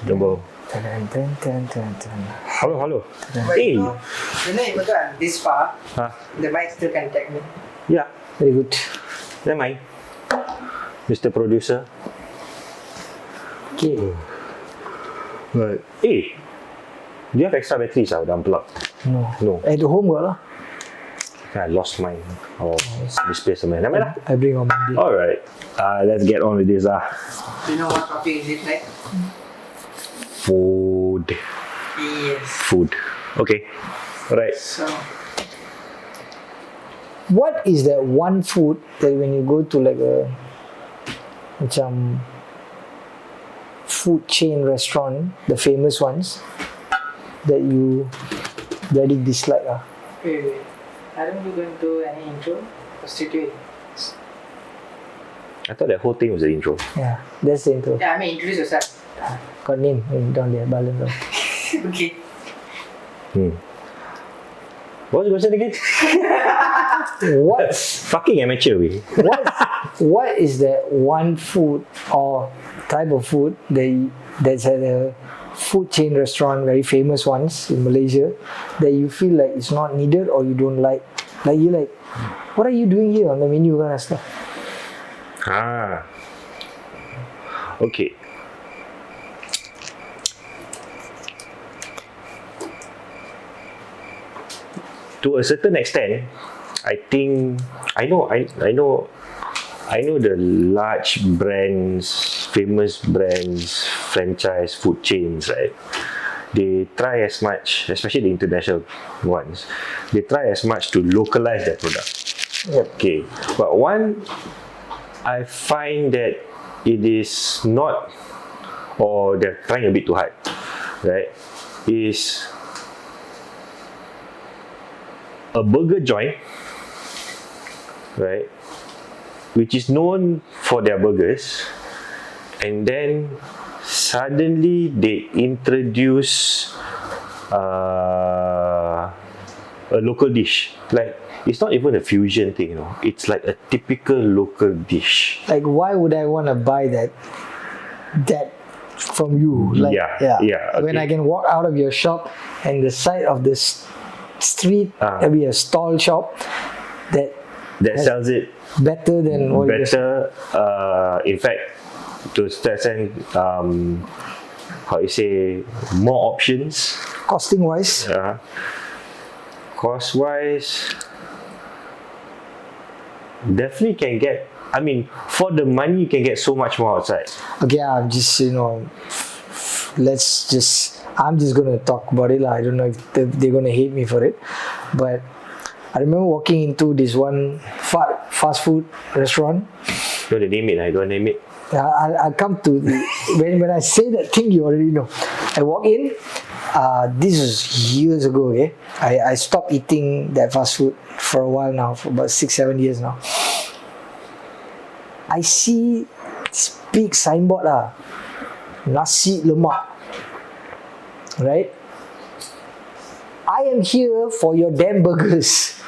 Jumbo. Hello. But Hey. you know even though I'm this far, Huh? the mic still can detect me. Yeah, Very good. never mind. Mr. Producer. Okay. Right. Hey, do you have extra batteries out unplugged? No. No. At home got lah. I lost mine. Or misplaced somewhere. Never mind. I bring on Monday. Alright. Let's get on with this. Do you know what topic is it like? Food. Yes. Food. Okay. Alright. So What is that one food that when you go to like a macam food chain restaurant, the famous ones, that you very dislike ah? wait. Aren't you going to do any intro? Prostitute. I thought that whole thing was the intro. Yeah, that's the intro. Yeah, I mean introduce yourself. Got name down there, Balan Kash. Okay. What was the question again? What's Fucking amateur we. what is that one food or type of food that's at a food chain restaurant, very famous ones in Malaysia, that you feel like it's not needed or you don't like? Like you like, what are you doing here on the menu kind of stuff? Okay. To a certain extent, I think I know the large brands, famous brands, franchise food chains, right? They try as much, especially the international ones, they try as much to localize their product. Yep. Okay, but one, I find that it is not, or they're trying a bit too hard, right? Is a burger joint, right, which is known for their burgers, and then suddenly they introduce a local dish. Like, it's not even a fusion thing, you know. It's like a typical local dish. Like, why would I want to buy that from you? Like, Yeah, When okay. I can walk out of your shop and the side of this street, there'll be a stall shop that Sells it better than what you just better. In fact, to extent, how you say, more options. costing wise. Cost wise, definitely can get. I mean, for the money, you can get so much more outside. Okay, I'm just I'm just gonna talk about it lah. I don't know if they're gonna hate me for it, but I remember walking into this one fast food restaurant. You want to name it? I don't name it. I'll come to when I say that thing, you already know. I walk in. This was years ago. Okay, I stopped eating that fast food for a while now, for about 6-7 years now. I see this big signboard lah, nasi lemak, right? I am here for your damn burgers.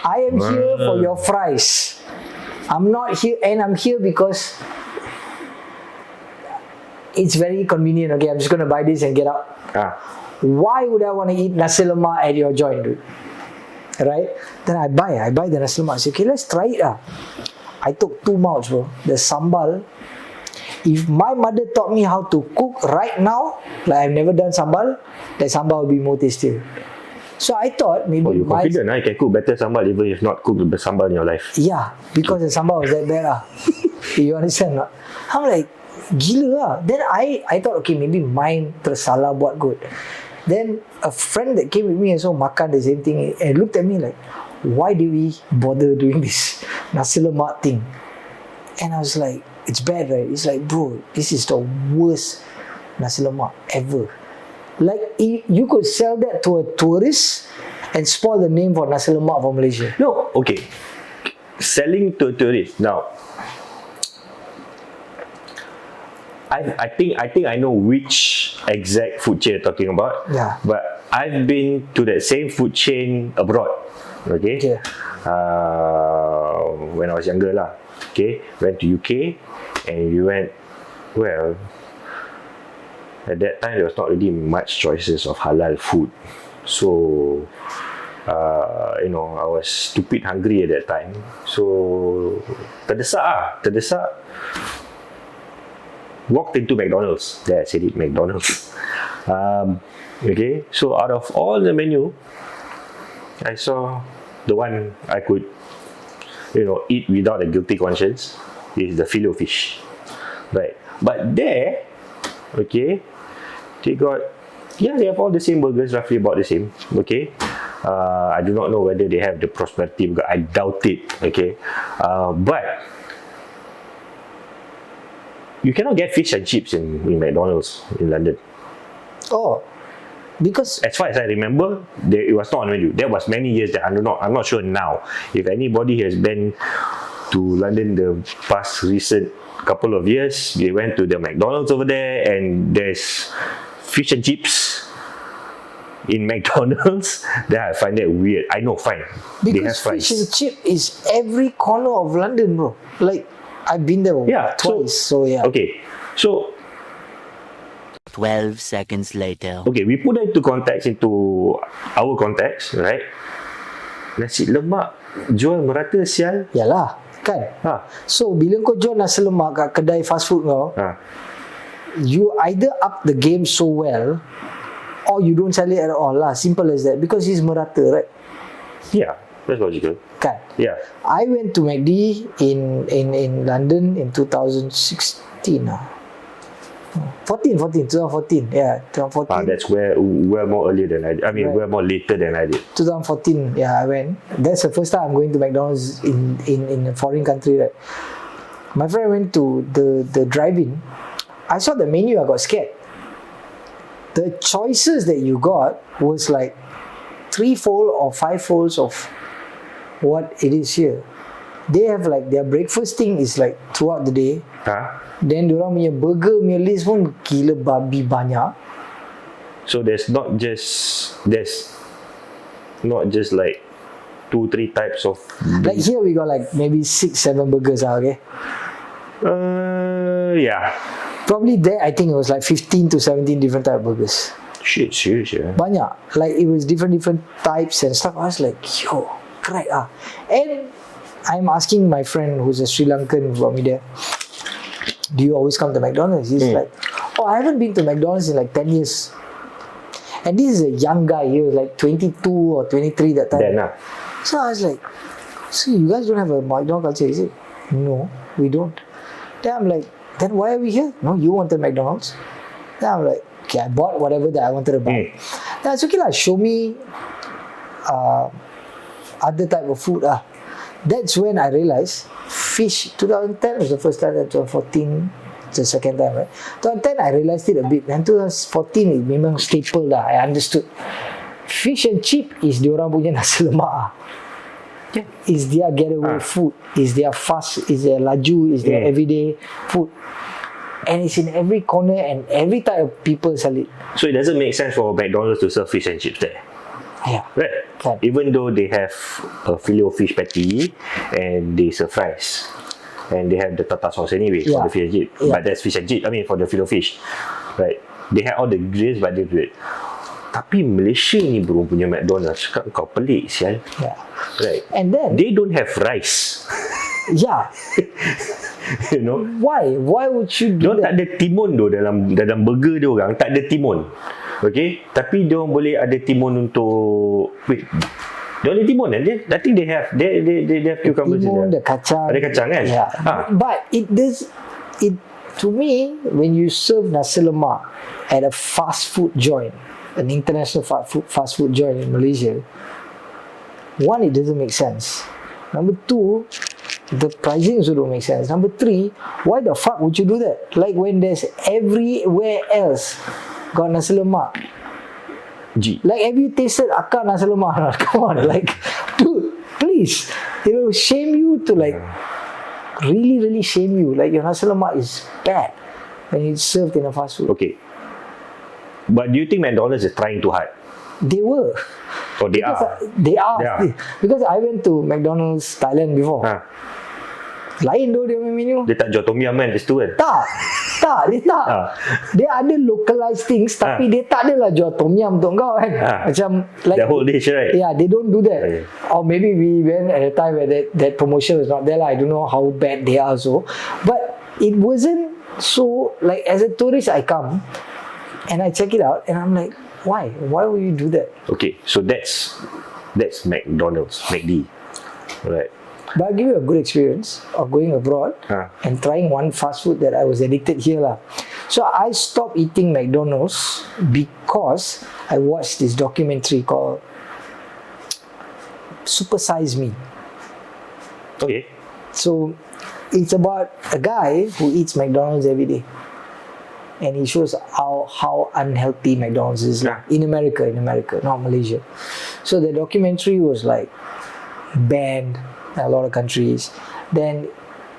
I am here for your fries. I'm not here, and I'm here because it's very convenient. Okay, I'm just gonna buy this and get out. Why would I want to eat nasi lemak at your joint, dude? Right? Then I buy the nasi lemak. I say, okay, let's try it. I took 2 mouths, bro. The sambal. If my mother taught me how to cook right now, like I've never done sambal, that sambal will be more tastier. So I thought maybe You're confident, you can cook better sambal even if not cooked the sambal in your life. Yeah, because the sambal was that bad. You understand not? I'm like, gila lah. Then I thought, okay, maybe mine tersalah buat good. Then a friend that came with me also makan the same thing and looked at me like, why did we bother doing this nasi lemak thing? And I was like, it's bad, right? It's like, bro, this is the worst nasi lemak ever. Like, you could sell that to a tourist and spoil the name for nasi lemak for Malaysia. No, okay. Selling to tourists. Now, I think I know which exact food chain you're talking about. Yeah. But I've been to that same food chain abroad. Okay. Yeah. When I was younger lah. Okay. Went to UK and we went, well, At that time, there was not really much choices of halal food. So, I was stupid hungry at that time. So, terdesak. Walked into McDonald's. There, I said it, McDonald's. Okay, so out of all the menu, I saw the one I could, eat without a guilty conscience is the filet fish, right? But there, okay, they have all the same burgers, roughly about the same, okay. I do not know whether they have the prosperity burger. I doubt it, okay. But you cannot get fish and chips in McDonald's in London. Oh, because As far as I remember, it was not on the menu. That was many years that I'm not sure now. If anybody has been to London the past recent couple of years, they went to the McDonald's over there and there's fish and chips in McDonald's, then I find that weird. I know, fine. They have because fries. fish and chip is every corner of London, bro. Like I've been there twice, so yeah. Okay, so 12 seconds later. okay, we put that into context, into our context, right? Nasi lemak jual merata sial. Yalah, kan? Ha. So bila kau jual nasi lemak kat kedai fast food kau, Ha. you either up the game so well or you don't sell it at all lah. Simple as that. Because it's merata, right? Yeah, that's logical. Kan? Yeah. I went to McD in London in 2016 lah. 2014. Yeah, 2014. That's where more earlier than I did. I mean, Right. we're more later than I did. 2014, yeah, I went. That's the first time I'm going to McDonald's in a foreign country, right? My friend went to the drive-in. I saw the menu, I got scared. The choices that you got was like 3-fold or 5-folds of what it is here. They have like their breakfast thing is like throughout the day. Huh? Then diorang punya burger punya list pun gila babi banyak. So there's not just like 2-3 types of. Like here we got like maybe 6-7 burgers okay. Yeah. Probably there I think it was like 15 to 17 different type of burgers. Shit, serious, yeah. Banyak. Like it was different types and stuff. I was like, yo, crack ah. And I'm asking my friend who's a Sri Lankan who brought me there, do you always come to McDonald's? He's like, oh, I haven't been to McDonald's in like 10 years. And this is a young guy. He was like 22 or 23 that time. Then So I was like, so you guys don't have a McDonald's culture? He said, no, we don't. Then I'm like, then why are we here? No, you wanted McDonald's. Then I'm like, okay, I bought whatever that I wanted to buy. Then it's okay lah, show me other type of food ah. That's when I realized fish. 2010 was the first time, 2014 the second time, right? 2010 I realized it a bit. And 2014 it memang staple lah. I understood. Fish and chip is diorang punya nasi lemak ah. Yeah. Is their getaway food, is their fast, is their laju, is their everyday food. And it's in every corner and every type of people sell it. So it doesn't make sense for McDonald's to serve fish and chips there. Yeah. Right? Kan. Even though they have a filet fish patty and they serve fries. And they have the tartar sauce anyway for Yeah. the fish and chip. Yeah. But that's fish and chip. I mean for the filet fish. Right? They have all the ingredients but they do it. Tapi Malaysia ni bro punya McDonald's, cakap kau pelik sial. Yeah. Right? And then, They don't have rice. yeah. You know? Why? Why would you do Diorang tak that? ada timun tu dalam burger dia orang, tak ada timun. Okay? Tapi diorang boleh ada timun untuk diorang ada timun kan? I think they have cucumbers in Timun, there. the kacang. Ada kacang kan? Yeah. Ha. But to me, when you serve nasi lemak at a fast food joint, an international fast food joint in Malaysia, one, it doesn't make sense. Number two, the pricing also don't make sense. Number three, why the fuck would you do that? Like when there's everywhere else got nasi lemak. G. Like, have you tasted akar nasi lemak? Come on, like, dude, please. It will shame you to like, really shame you. Like, your nasi lemak is bad when it's served in a fast food. Okay. But do you think McDonald's is trying too hard? They were. Or they Because, are? They are. They are. Because I went to McDonald's Thailand before. Ha. Lain tu dia punya menu. Dia tak jual tom yum kan kat situ kan? Tak. Dia tak. Dia ada localized things tapi dia tak adalah jual tom yum untuk kau kan. Macam like The whole dish, right? yeah, they don't do that. Okay. Or maybe we went at a time where that promotion was not there lah. I don't know how bad they are so. But it wasn't so, like as a tourist I come and I check it out and I'm like, why would you do that? Okay, so that's McDonald's, McD, right? But I'll give you a good experience of going abroad and trying one fast food that I was addicted here lah. So I stopped eating McDonald's because I watched this documentary called Super Size Me. Okay. So it's about a guy who eats McDonald's every day. And he shows how unhealthy McDonald's is in America, not Malaysia. So the documentary was like banned in a lot of countries. Then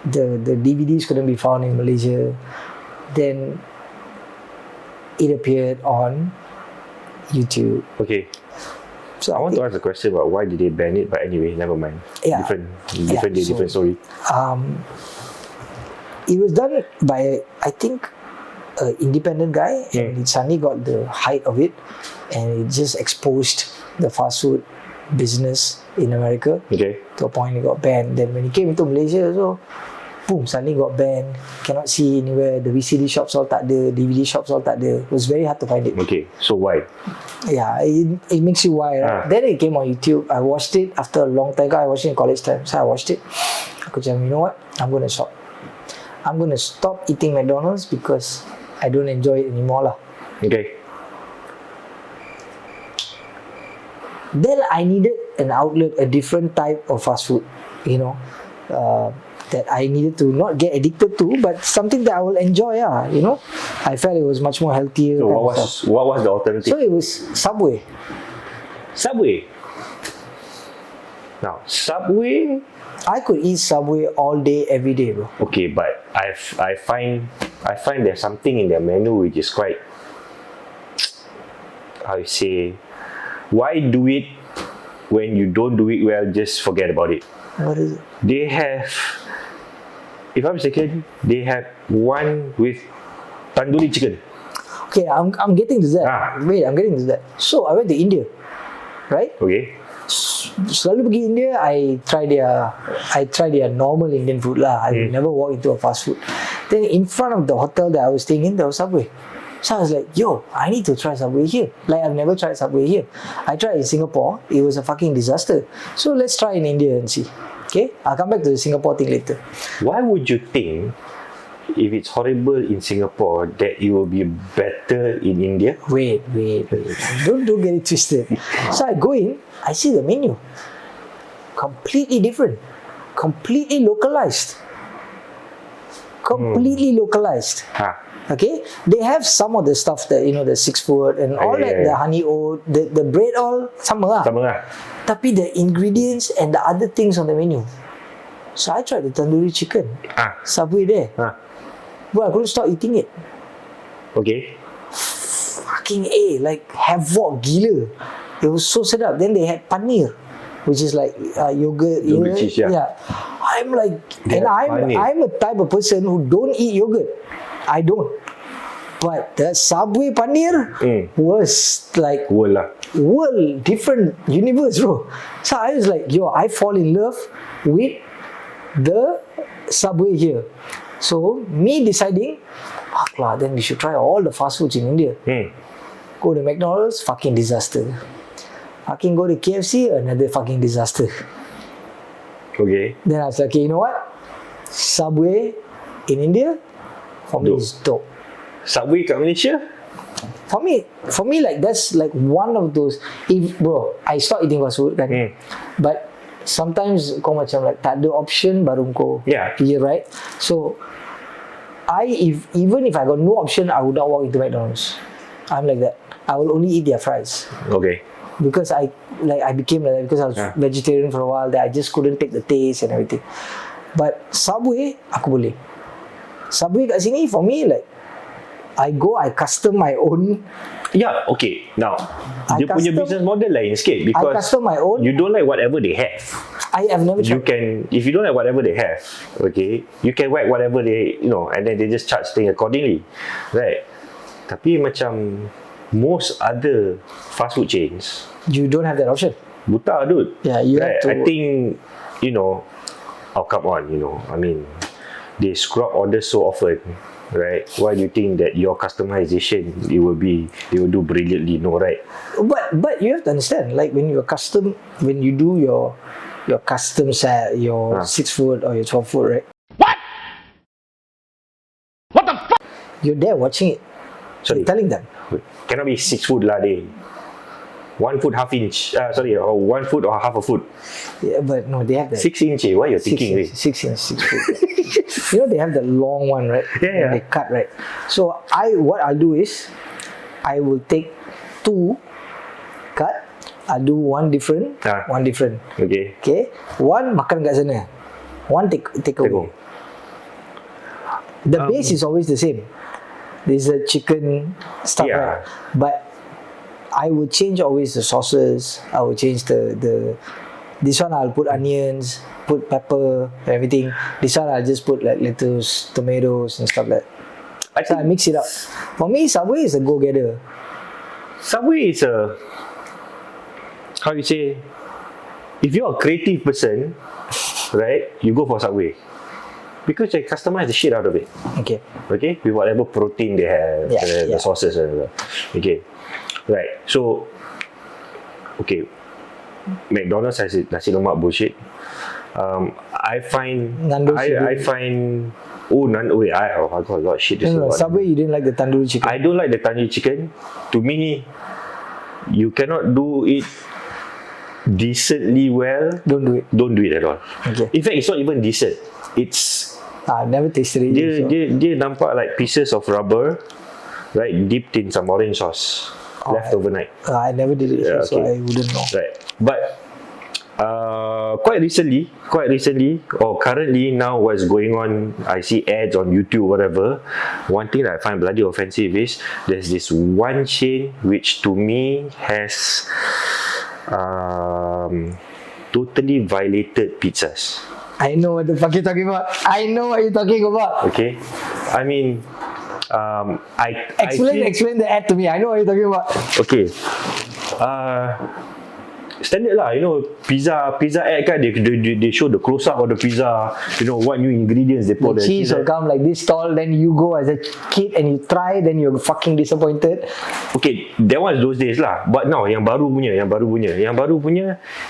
the DVDs couldn't be found in Malaysia. Then it appeared on YouTube. Okay. So I want to ask a question about why did they ban it, but anyway, never mind. Yeah. Different day, So, different story. it was done by, I think, an independent guy, and it suddenly got the height of it, and it just exposed the fast food business in America to a point it got banned. Then when it came into Malaysia, so boom, suddenly got banned. Cannot see anywhere. The VCD shops all tak ada, DVD shops all tak ada. It was very hard to find it. Okay, so why? Yeah, it makes you why, right? Then it came on YouTube. I watched it after a long time. I watched it in college time. So I watched it. Aku macam, you know what? I'm going to stop. I'm going to stop eating McDonald's because I don't enjoy it anymore lah. Okay. Then I needed an outlet, a different type of fast food, you know, that I needed to not get addicted to, but something that I will enjoy, you know. I felt it was much more healthier. So what was the alternative? So it was Subway. Subway. Now, Subway. I could eat Subway all day, every day, bro. Okay, but I find there's something in their menu which is quite, how you say, why do it when you don't do it well? Just forget about it. What is it? They have, if I'm mistaken, they have one with tandoori chicken. Okay, I'm getting to that. Wait, I'm getting to that. So I went to India, right? Okay. Selalu pergi India, I try their normal Indian food lah. I never walk into a fast food. Then in front of the hotel that I was staying in, there was Subway. So I was like, yo, I need to try Subway here. Like, I've never tried Subway here. I tried in Singapore. It was a fucking disaster. So let's try in India and see. Okay? I'll come back to the Singapore thing later. Why would you think, if it's horrible in Singapore, that it will be better in India? Wait. Don't get it twisted. So I go in, I see the menu. Completely different. Completely localized. Localized. Okay, they have some of the stuff that, you know, the 6 foot and all that, the honey oat, the bread all sama lah. Tapi the ingredients and the other things on the menu. So I tried the tandoori chicken. Subway there. Bro, I couldn't stop eating it. Okay. Fucking A, like havoc gila. It was so sedap. Then they had paneer, which is like yogurt cheese, yeah. I'm like, and I'm a type of person who don't eat yogurt. I don't. But the Subway paneer was like world different universe, bro. So I was like, yo, I fall in love with the Subway here. So me deciding, then we should try all the fast foods in India. Go to McDonald's, fucking disaster. Fucking go to KFC, another fucking disaster. Okay. Then I was like, okay, you know what? Subway in India, for me, is dope. Subway kat Malaysia? For me, like that's like one of those. If bro, I stop eating fast food, kan? But sometimes kau macam like tak ada option baru kau pergi, right? So even if I got no option, I would not walk into McDonald's. I'm like that. I will only eat their fries. Okay. Because I became like that because I was vegetarian for a while, that I just couldn't take the taste and everything. But Subway, aku boleh. Subway kat sini, for me, like I custom my own. Yeah, okay. Now, dia punya business model lain sikit because I custom my own. You don't like whatever they have. I have never you tried. can, if you don't like whatever they have, okay, you can whack whatever they, and then they just charge things accordingly, right? Tapi macam most other fast food chains, You don't have that option. buta dude. Yeah, you right? have to. I think, oh come on, I mean, they screw up orders so often, right? Why do you think that your customization they will do brilliantly? No, right? But you have to understand, like when you do your custom set, your 6 foot or your 12 foot, right? What the fuck? You're there watching it. So you're telling them. Cannot be 6 foot lah, they 1 foot half inch. Or 1 foot or half a foot. Yeah, but no, they have that 6 inch. What you're thinking? 6 inch, 6 foot. They have the long one, right? Yeah. And they cut, right? So what I'll do is, I will take 2 cut. I'll do one different, one different. Okay. Okay, one makan kat sana, one take away. home. The base is always the same. There's a chicken stuff, Yeah. right? But I will change always the sauces. I will change the this one I'll put onions, put pepper, everything. This one I'll just put like lettuce, tomatoes and stuff like that. So I mix it up. For me, Subway is a go-getter. Subway is a, how you say, if you're a creative person, right, you go for Subway. Because they customize the shit out of it. Okay. Okay, with whatever protein they have, the sauces, whatever. Okay, right. So, okay, McDonald's has nasi lemak bullshit. I find Nando's I find I got a lot of shit to say No, about Subway, you didn't like the tandoori chicken. I don't like the tandoori chicken. To me, you cannot do it decently well. Don't do it. Don't do it at all. Okay. In fact, it's not even decent. It's I've never tasted it. so. dia nampak like pieces of rubber, right, dipped in some orange sauce, left overnight. I never did it, so I wouldn't know. Right, but quite recently, or currently now, what's going on? I see ads on YouTube, whatever. One thing that I find bloody offensive is there's this one chain which to me has totally violated pizzas. I know what the fuck you're talking about. I know what you're talking about. Okay, I mean, Explain the ad to me. I know what you're talking about. Okay, standard lah. Pizza ad kan, they show the close up of the pizza. What new ingredients they put. The cheese will come like this tall, then you go as a kid and you try, then you're fucking disappointed. Okay, that was those days lah. But now yang baru punya,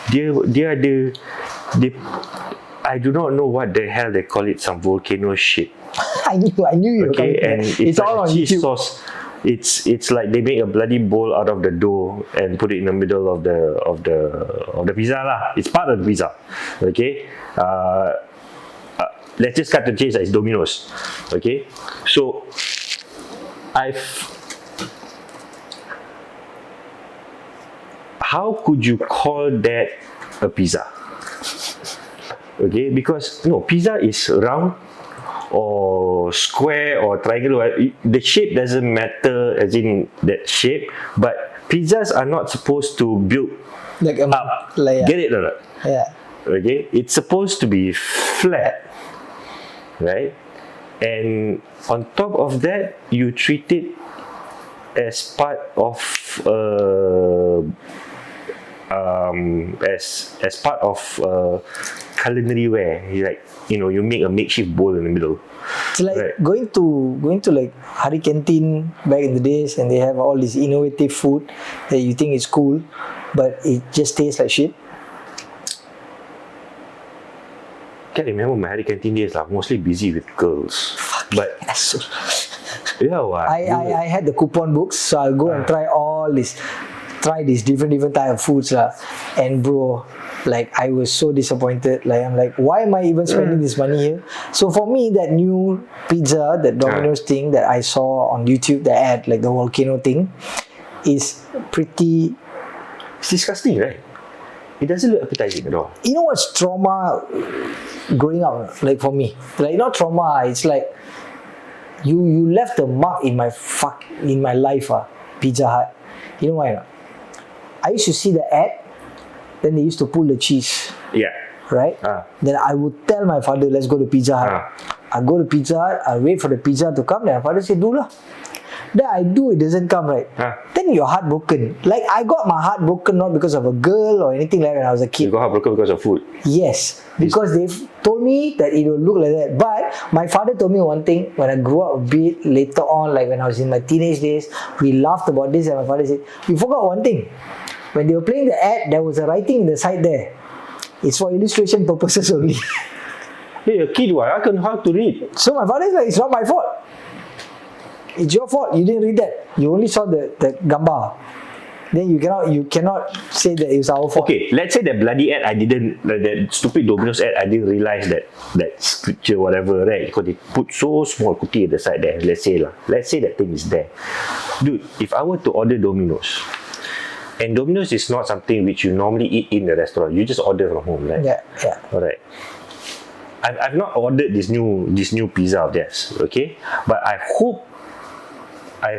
dia ada, I do not know what the hell they call it, some volcano shit. I knew you were Okay, coming. and It's like all on cheese YouTube. sauce. It's like they make a bloody bowl out of the dough and put it in the middle of the pizza lah. It's part of the pizza. Okay. Let's just cut the chase. It's Domino's. Okay. So how could you call that a pizza? Okay, because no, pizza is round or square or triangular. The shape doesn't matter, as in that shape, but pizzas are not supposed to build Like a up. layer. Get it or not? Yeah. Okay, it's supposed to be flat, right? And on top of that, you treat it as part of as part of culinary ware. You make a makeshift bowl in the middle. It's like Right. going to like Hari Canteen back in the days, and they have all this innovative food that you think is cool, but it just tastes like shit. Can't remember my Hari Canteen days lah. Mostly busy with girls. But yeah, what? I had the coupon books, so I'll go and try these different type of foods lah. And bro, like I was so disappointed. Like I'm like, why am I even spending this money here? So for me, that new pizza, that Domino's thing that I saw on YouTube, the ad, like the volcano thing, is pretty. It's disgusting, right? It doesn't look appetizing at all. You know what's trauma growing up? Like for me, like not trauma. It's like you left a mark in my life. Pizza Hut. You know why not? I used to see the ad. Then they used to pull the cheese, Yeah. right? Then I would tell my father, let's go to Pizza Hut. I go to Pizza Hut, I wait for the pizza to come, then my father say, do lah. Then I do, it doesn't come, right? Then you're heartbroken. Like, I got my heart broken not because of a girl or anything like that when I was a kid. You got heartbroken because of food? Yes, because they told me that it will look like that. But my father told me one thing when I grew up a bit later on, like when I was in my teenage days, we laughed about this and my father said, you forgot one thing. When they were playing the ad, there was a writing in the side there. It's for illustration purposes only. Hey, a kid, I can how to read. So my father is like, it's not my fault. It's your fault. You didn't read that. You only saw the gambar. Then you cannot say that it's our fault. Okay, let's say that bloody ad, that stupid Domino's ad, I didn't realize that scripture, whatever, right? Because they put so small cookie at the side there. Let's say that thing is there. Dude, if I were to order Domino's, and Domino's is not something which you normally eat in the restaurant, you just order from home, right? Yeah. Alright. I've not ordered this new pizza of theirs, okay? But I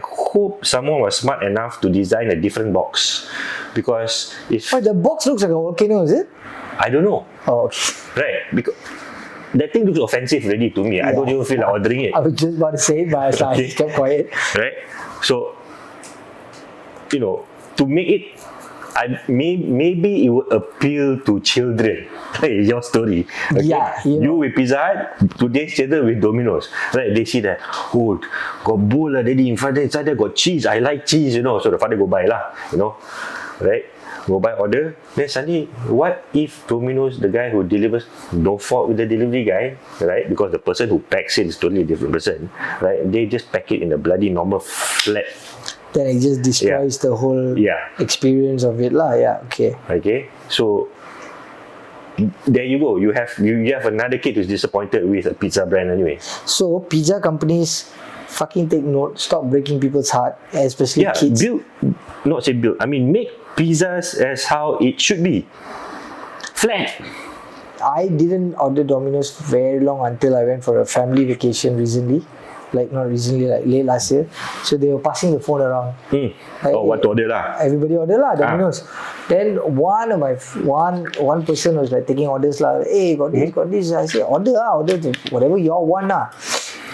hope someone was smart enough to design a different box, because if the box looks like a volcano, is it? I don't know. Oh, okay. Right, because that thing looks offensive already to me. I don't even feel like ordering it. I was just about to say it, but I just kept quiet. Right, so to make it, maybe it would appeal to children. Your story. Okay? Yeah, you with Pizza Hut, today's children with Domino's. Right, they see that, oh, got bowl daddy in front there, inside there got cheese. I like cheese, so the father go buy lah, right? Go buy, order. Then suddenly, what if Domino's, the guy who delivers, don't fault with the delivery guy, right? Because the person who packs it is totally a different person, right? They just pack it in a bloody normal flat. Then it just destroys the whole experience of it lah. Yeah, okay. Okay, so there you go. You have another kid who's disappointed with a pizza brand anyway. So pizza companies, fucking take note. Stop breaking people's heart, especially kids. Build. I mean, make pizzas as how it should be. Flat. I didn't order Domino's very long until I went for a family vacation recently. Like not recently, like late last year. So they were passing the phone around. Like, what to order lah? Everybody order lah, Domino's. Then one person was like taking orders lah. Hey, got this. I said order whatever you all want lah.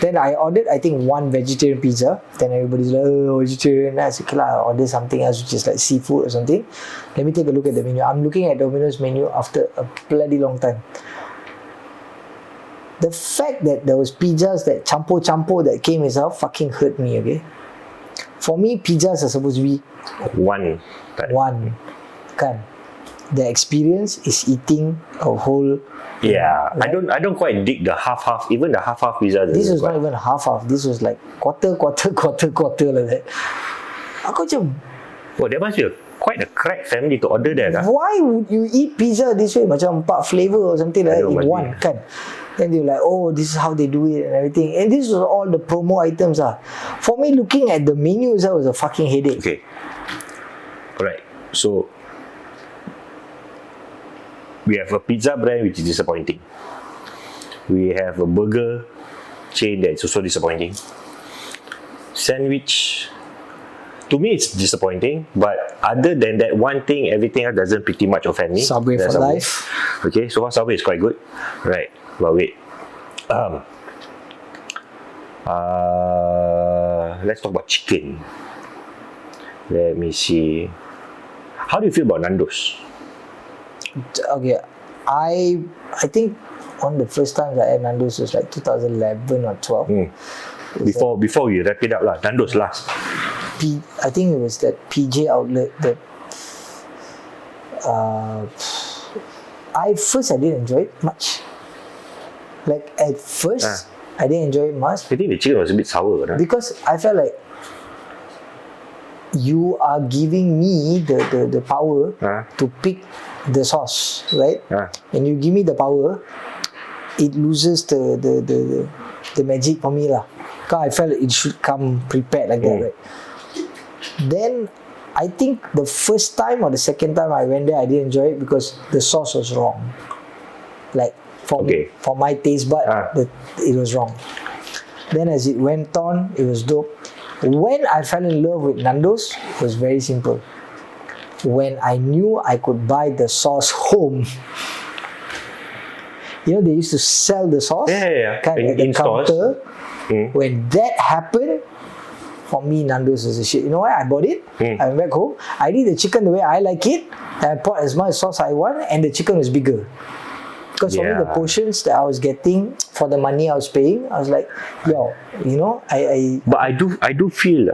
Then I ordered, I think, one vegetarian pizza. Then everybody's like, oh, vegetarian. I said, okay lah, I'll order something else which is like seafood or something. Let me take a look at the menu. I'm looking at Domino's menu after a bloody long time. The fact that there was pizzas that champo that came itself fucking hurt me, okay? For me, pizzas are supposed to be one. Kan? The experience is eating a whole. Yeah, right? I don't quite dig the half. Even the half pizza. This was not even half. This was like quarter like that. Aku macam, there must be quite a crack family to order that. Why would you eat pizza this way? Macam 4 flavor or something like that in one, kan? Then they were like, oh, this is how they do it and everything. And this was all the promo items. For me, looking at the menu was a fucking headache. Okay. Alright. So, we have a pizza brand which is disappointing. We have a burger chain that's also disappointing. Sandwich, to me it's disappointing, but other than that one thing, everything else doesn't pretty much offend me. Subway for life. Okay, so far Subway is quite good. Right, but wait. Let's talk about chicken. Let me see. How do you feel about Nando's? Okay, I think one of the first times I had Nando's was like 2011 or 12. Before we wrap it up lah, Nando's last. I think it was that PJ outlet that I didn't enjoy it much. Like at first, I didn't enjoy it much. I think the chicken was a bit sour. Because I felt like you are giving me the power to pick the sauce, right? When you give me the power, it loses the magic for me lah. Because I felt it should come prepared like that, right? Then I think the first time or the second time I went there, I didn't enjoy it because the sauce was wrong. Like for me, for my taste bud, it was wrong. Then as it went on, it was dope. When I fell in love with Nando's, it was very simple. When I knew I could buy the sauce home, you know, they used to sell the sauce. Yeah. Kind of at the In stores. counter. When that happened, for me, Nando's was a shit. You know why? I bought it. I went back home. I did the chicken the way I like it. I poured as much sauce I want, and the chicken was bigger. Because for me, the portions that I was getting for the money I was paying, I was like, yo, you know, But I do feel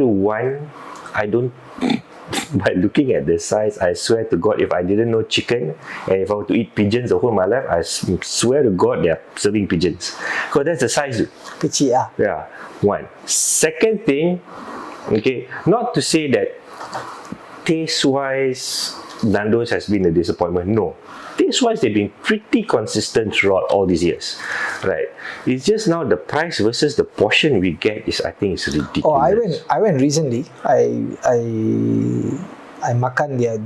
one, I don't. By looking at the size, I swear to God, if I didn't know chicken and if I were to eat pigeons the whole my life, I swear to God they are serving pigeons. Because that's the size. kecil lah. Yeah, one. Second thing, okay, not to say that taste-wise, Nando's has been a disappointment. No. Taste-wise, they've been pretty consistent throughout all these years. Right. It's just now the price versus the portion we get is, I think, is ridiculous. Oh, I went recently. I makan their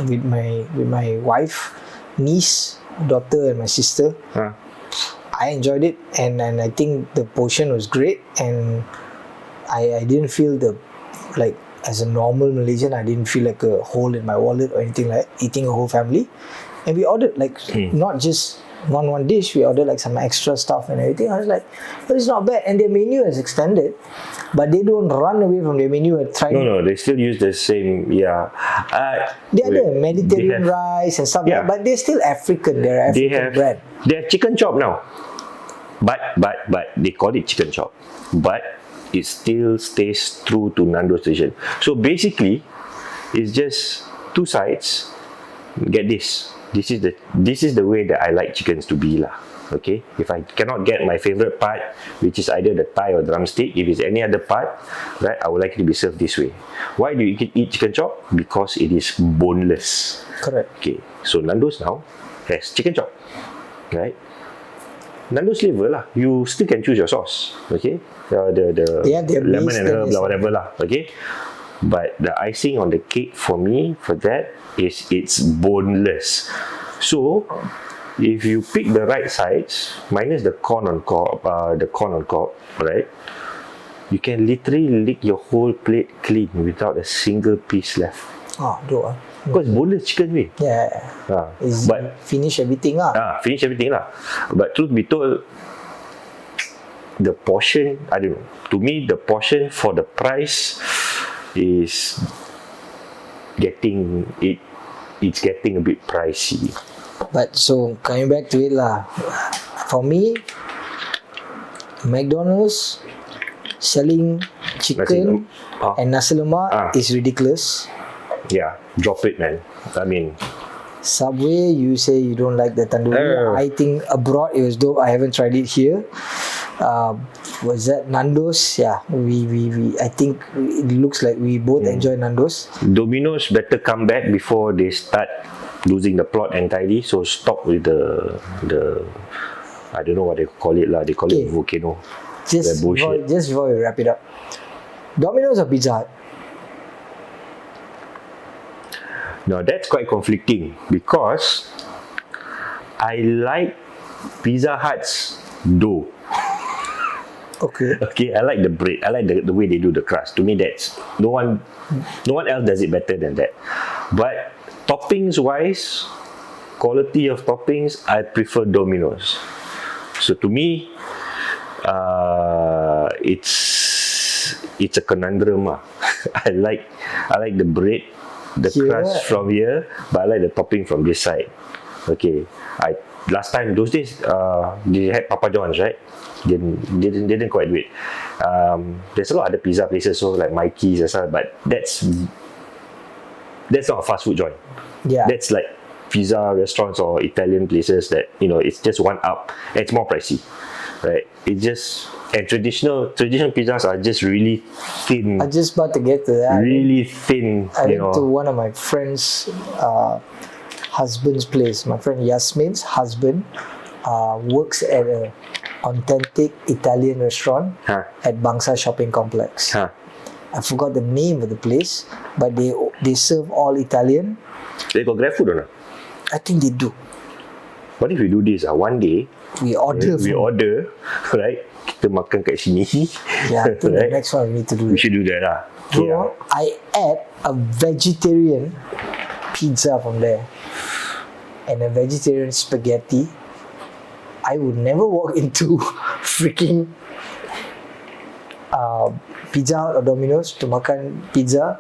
with my wife, niece, daughter, and my sister. I enjoyed it, and I think the portion was great, and I didn't feel as a normal Malaysian, I didn't feel like a hole in my wallet or anything like eating a whole family. And we ordered not just one dish, we ordered like some extra stuff and everything. I was like, but it's not bad. And their menu is extended, but they don't run away from their menu and try. No, they still use the same, they are the Mediterranean rice and stuff like that, but they're still African. They're African brand. They have chicken chop now. But they call it chicken chop. But it still stays true to Nando's tradition. So basically, it's just two sides. Get this. This is the way that I like chickens to be lah. Okay. If I cannot get my favorite part, which is either the thigh or drumstick, if it's any other part, right, I would like it to be served this way. Why do you eat chicken chop? Because it is boneless. Correct. Okay. So Nando's now has chicken chop, right? Nando's flavor lah. You still can choose your sauce. Okay. The lemon and herb lah, whatever lah. Okay. But the icing on the cake for me, for that, is it's boneless. So if you pick the right sides, minus the corn on top, right, you can literally lick your whole plate clean without a single piece left. Because boneless chicken way. But finish everything lah. Finish everything lah. But truth be told, the portion, I don't know. To me, the portion for the price is getting a bit pricey. But so coming back to it lah, for me, McDonald's selling chicken and nasi lemak is ridiculous. Yeah, drop it, man. I mean, Subway, you say you don't like the tandoori. I think abroad it was dope. I haven't tried it here. Was that Nando's? Yeah, we I think it looks like we both enjoy Nando's. Domino's better come back before they start losing the plot entirely. So stop with the I don't know what they call it lah. They call it volcano. Just before we wrap it up, Domino's or Pizza Hut? Now that's quite conflicting because I like Pizza Hut's dough. Okay, I like the bread. I like the way they do the crust. To me, that's no one else does it better than that. But toppings wise, quality of toppings, I prefer Domino's. So to me, it's a conundrum. I like the bread, the crust from here, but I like the topping from this side. Okay, last time those days they had Papa John's, right? Didn't quite do it. There's a lot of other pizza places, so like Mikey's and stuff, but that's not a fast food joint. That's like pizza restaurants or Italian places that, you know, it's just one up and it's more pricey, right? It just, and traditional pizzas are just really thin. I just about to get to that. Really thin. I went to one of my friend's husband's place. My friend Yasmin's husband works at a authentic Italian restaurant at Bangsa Shopping Complex. I forgot the name of the place, but they serve all Italian. They got Grab food or not? I think they do. What if we do this? One day we order, right? Kita makan kat sini. Yeah, I think the next one we need to do. We should do that lah. Bro, I ate a vegetarian pizza from there. and a vegetarian spaghetti, I would never walk into freaking Pizza Hut or Domino's to makan pizza,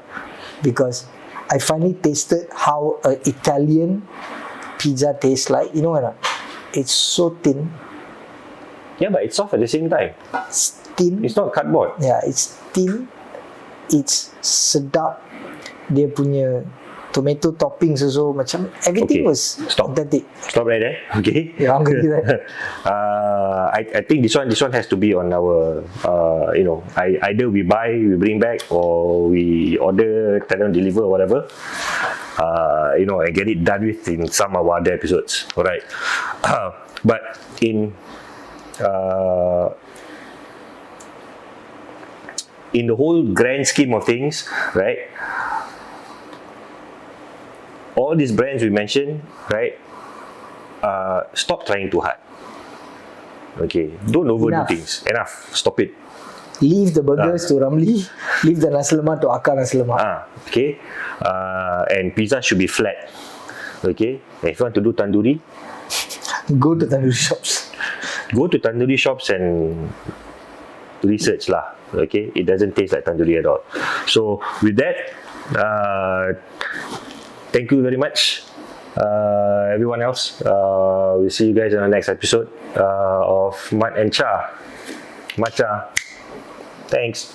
because I finally tasted how an Italian pizza tastes like. You know what? It's so thin. Yeah, but it's soft at the same time. It's thin. It's not cardboard. Yeah, it's thin. It's sedap. Dia punya tomato toppings also macam everything Okay, was stop. authentic. Stop right there. Okay. Yeah, I'm gonna do that. I think this one has to be on our either we buy, we bring back, or we order, tell them deliver or whatever. And get it done with in some of our other episodes. Alright. But in the whole grand scheme of things, right? All these brands we mentioned, right? Stop trying too hard. Okay, don't overdo Enough. things. Enough. Stop it. Leave the burgers to Ramli. Leave the nasi lemak to Akar nasi lemak. Okay. And pizza should be flat. Okay. And if you want to do tandoori, Go to tandoori shops. go to tandoori shops and research lah. Okay, it doesn't taste like tandoori at all. So with that, thank you very much, everyone else. We'll see you guys in the next episode of Mat and Cha. Matcha. Thanks.